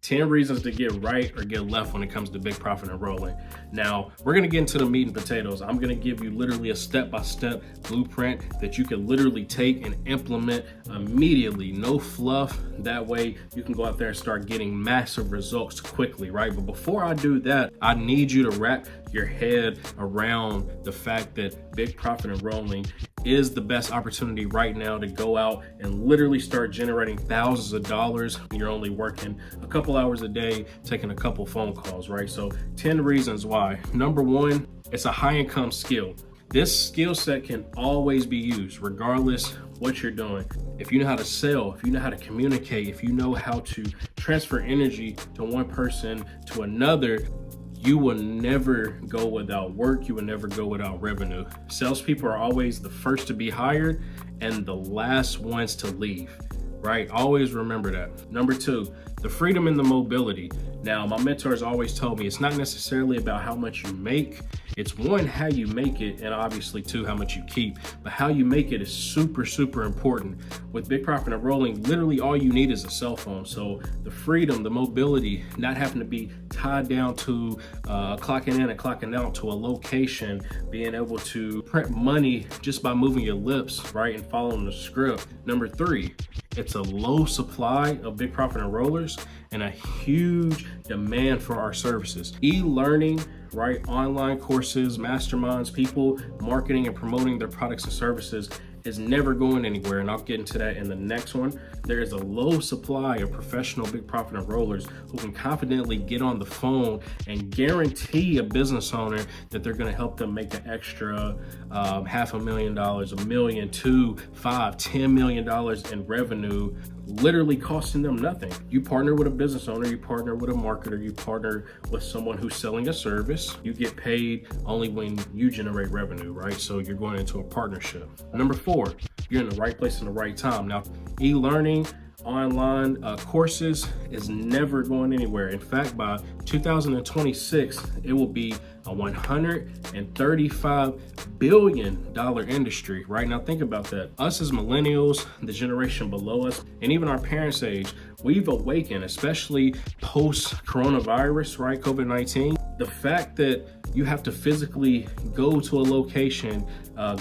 10 reasons to get right or get left when it comes to big profit enrolling. Now, we're gonna get into the meat and potatoes. I'm gonna give you literally a step-by-step blueprint that you can literally take and implement immediately, no fluff. That way you can go out there and start getting massive results quickly, right? But before I do that, I need you to wrap your head around the fact that big profit enrolling is the best opportunity right now to go out and literally start generating thousands of dollars when you're only working a couple hours a day, taking a couple phone calls, right? So 10 reasons why. Number one, it's a high income skill. This skill set can always be used regardless what you're doing. If you know how to sell, if you know how to communicate, if you know how to transfer energy to one person to another, you will never go without work. You will never go without revenue. Salespeople are always the first to be hired and the last ones to leave, right? Always remember that. Number two, the freedom and the mobility. Now, my mentors always told me it's not necessarily about how much you make. It's one, how you make it, and obviously two, how much you keep. But how you make it is super, super important. With big profit enrolling, literally all you need is a cell phone. So the freedom, the mobility, not having to be tied down to clocking in and clocking out to a location, being able to print money just by moving your lips, right, and following the script. Number three, it's a low supply of big profit enrollers and a huge demand for our services. E-learning, right? Online courses, masterminds, people marketing and promoting their products and services is never going anywhere, and I'll get into that in the next one. There is a low supply of professional big profit enrollers who can confidently get on the phone and guarantee a business owner that they're gonna help them make an extra $500,000, $1 million, $2, $5, $10 million in revenue, literally costing them nothing. You partner with a business owner, you partner with a marketer, you partner with someone who's selling a service. You get paid only when you generate revenue, right? So you're going into a partnership. Number four, you're in the right place in the right time. Now, e-learning, online courses is never going anywhere. In fact, by 2026, it will be a $135 billion industry. Right now, think about that. Us as millennials, the generation below us, and even our parents' age, we've awakened, especially post-coronavirus, right, COVID-19. The fact that you have to physically go to a location,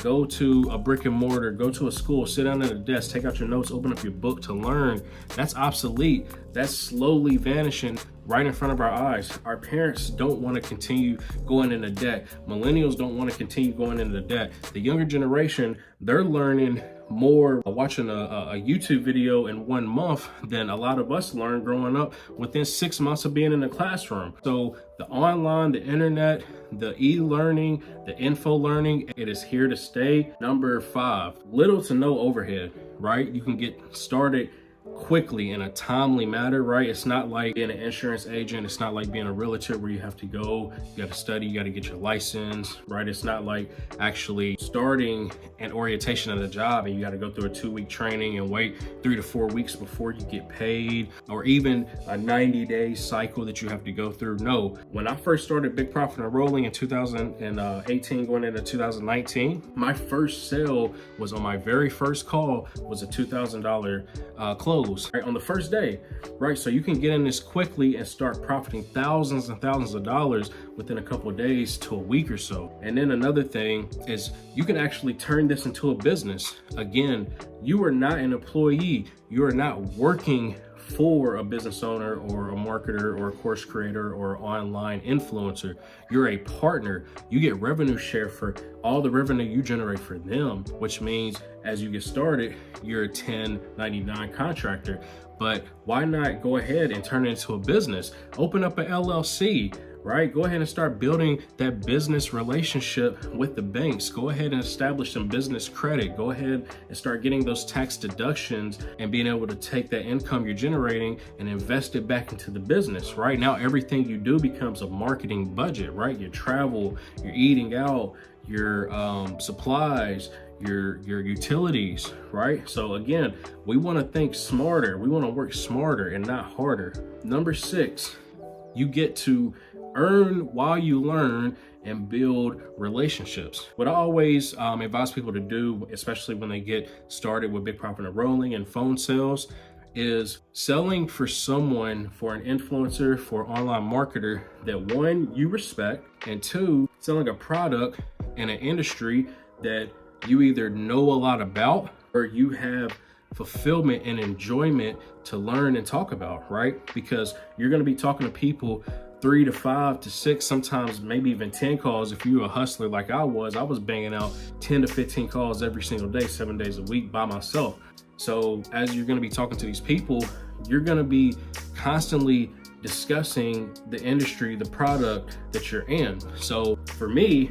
go to a brick and mortar, go to a school, sit down at a desk, take out your notes, open up your book to learn, that's obsolete. That's slowly vanishing right in front of our eyes. Our parents don't want to continue going into debt. Millennials don't want to continue going into debt. The younger generation, they're learning more watching a YouTube video in 1 month than a lot of us learned growing up within 6 months of being in the classroom. So the online, the internet, the e-learning, the info learning, it is here to stay. Number five, little to no overhead, right? You can get started quickly in a timely manner, right? It's not like being an insurance agent. It's not like being a realtor where you have to go, you got to study, you got to get your license, right? It's not like actually starting an orientation at a job and you got to go through a 2-week training and wait 3 to 4 weeks before you get paid, or even a 90-day cycle that you have to go through. No, when I first started big profit enrolling in 2018 going into 2019, my first sale was on my very first call was a $2,000 close, right, on the first day, right? So you can get in this quickly and start profiting thousands and thousands of dollars within a couple of days to a week or so. And then another thing is you can actually turn this into a business. Again, you are not an employee. You are not working for a business owner or a marketer or a course creator or online influencer. You're a partner. You get revenue share for all the revenue you generate for them, which means as you get started, you're a 1099 contractor. But why not go ahead and turn it into a business? Open up an LLC, right? Go ahead and start building that business relationship with the banks. Go ahead and establish some business credit. Go ahead and start getting those tax deductions and being able to take that income you're generating and invest it back into the business. Right now, everything you do becomes a marketing budget, right? Your travel, your eating out, your supplies, your utilities, right? So again, we want to think smarter. We want to work smarter and not harder. Number six, you get to earn while you learn and build relationships. What I always advise people to do, especially when they get started with big profit enrolling and phone sales, is selling for someone, for an influencer, for an online marketer that one, you respect, and two, selling a product in an industry that you either know a lot about or you have fulfillment and enjoyment to learn and talk about, right? Because you're going to be talking to people 3 to 5 to 6, sometimes maybe even 10 calls. If you're a hustler like I was banging out 10 to 15 calls every single day, 7 days a week by myself. So as you're going to be talking to these people, you're going to be constantly discussing the industry, the product that you're in. So for me,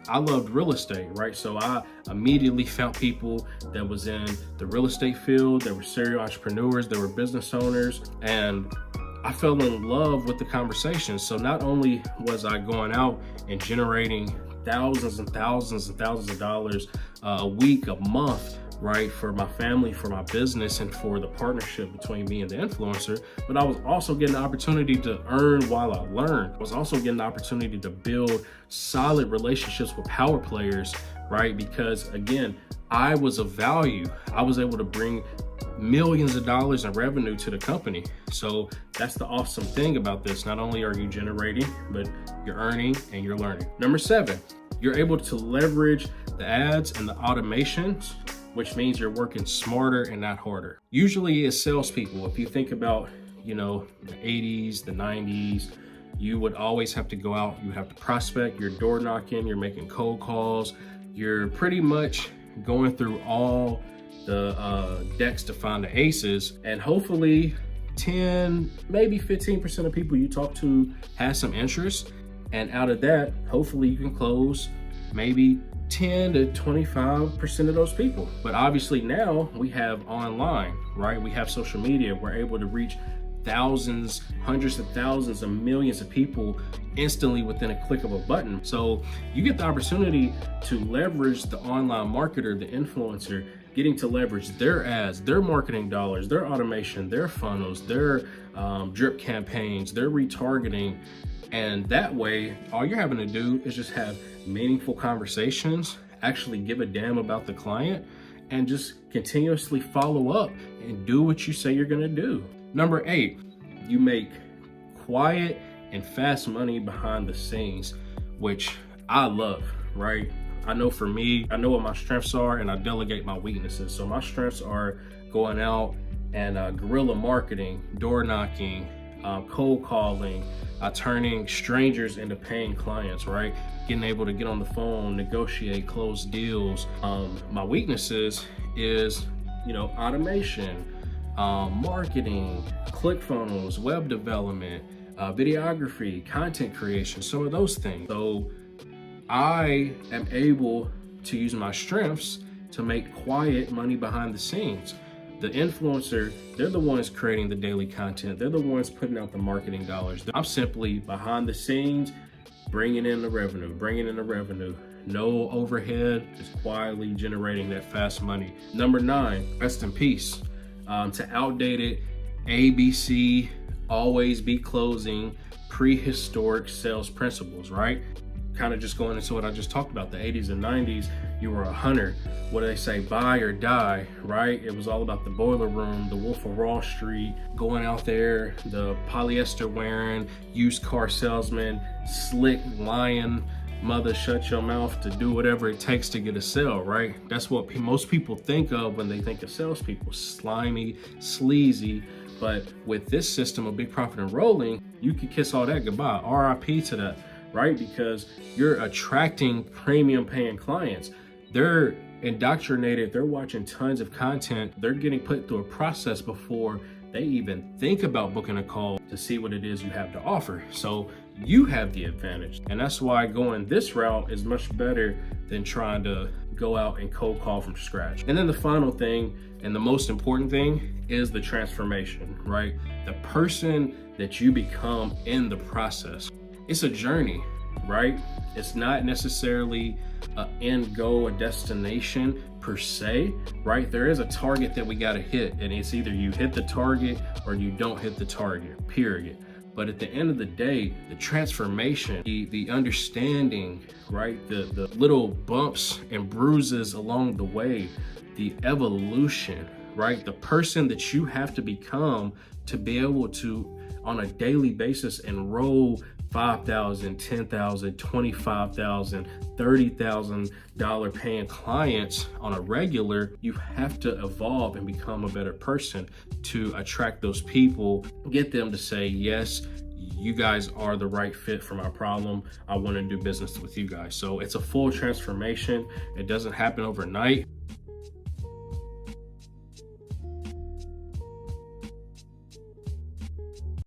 I loved real estate, right? So I immediately found people that was in the real estate field, that were serial entrepreneurs, that were business owners, and I fell in love with the conversation. So not only was I going out and generating thousands and thousands and thousands of dollars a week, a month, right, for my family, for my business, and for the partnership between me and the influencer, but I was also getting the opportunity to earn while I learned. I was also getting the opportunity to build solid relationships with power players, right? Because again, I was of value. I was able to bring millions of dollars in revenue to the company. So that's the awesome thing about this. Not only are you generating, but you're earning and you're learning. Number 7, you're able to leverage the ads and the automations, which means you're working smarter and not harder. Usually as salespeople, if you think about, the 80s, the 90s, you would always have to go out, you have to prospect, you're door knocking, you're making cold calls, you're pretty much going through all the decks to find the aces, and hopefully 10, maybe 15% of people you talk to has some interest. And out of that, hopefully you can close maybe 10 to 25% of those people. But obviously now we have online, right? We have social media. We're able to reach thousands, hundreds of thousands, and millions of people instantly within a click of a button. So you get the opportunity to leverage the online marketer, the influencer, getting to leverage their ads, their marketing dollars, their automation, their funnels, their drip campaigns, their retargeting. And that way, all you're having to do is just have meaningful conversations, actually give a damn about the client, and just continuously follow up and do what you say you're gonna do. Number 8, you make quiet and fast money behind the scenes, which I love, right? I know for me, I know what my strengths are and I delegate my weaknesses. So my strengths are going out and guerrilla marketing, door knocking, cold calling, turning strangers into paying clients, right? Getting able to get on the phone, negotiate, close deals. My weaknesses is, automation, marketing, ClickFunnels, web development, videography, content creation, some of those things. So I am able to use my strengths to make quiet money behind the scenes. The influencer, they're the ones creating the daily content. They're the ones putting out the marketing dollars. I'm simply behind the scenes, bringing in the revenue. No overhead, just quietly generating that fast money. Number 9, rest in peace. To outdated ABC, always be closing, prehistoric sales principles, right? Kind of just going into what I just talked about, the 80s and 90s, you were a hunter. What do they say? Buy or die, right? It was all about the boiler room, the Wolf of Wall Street, going out there, the polyester wearing, used car salesman, slick lion, mother shut your mouth to do whatever it takes to get a sale, right? That's what most people think of when they think of salespeople, slimy, sleazy. But with this system of big profit and rolling, you can kiss all that goodbye, RIP to that, right? Because you're attracting premium paying clients. They're indoctrinated, they're watching tons of content, they're getting put through a process before they even think about booking a call to see what it is you have to offer. So you have the advantage. And that's why going this route is much better than trying to go out and cold call from scratch. And then the final thing, and the most important thing, is the transformation, right? The person that you become in the process. It's a journey, right? It's not necessarily an end goal, a destination per se, right? There is a target that we got to hit, and it's either you hit the target or you don't hit the target, period. But at the end of the day, the transformation, the understanding, right? The little bumps and bruises along the way, the evolution, right? The person that you have to become to be able to, on a daily basis, enroll $5,000, $10,000, $25,000, $30,000 paying clients on a regular. You have to evolve and become a better person to attract those people, get them to say, yes, you guys are the right fit for my problem. I want to do business with you guys. So it's a full transformation. It doesn't happen overnight.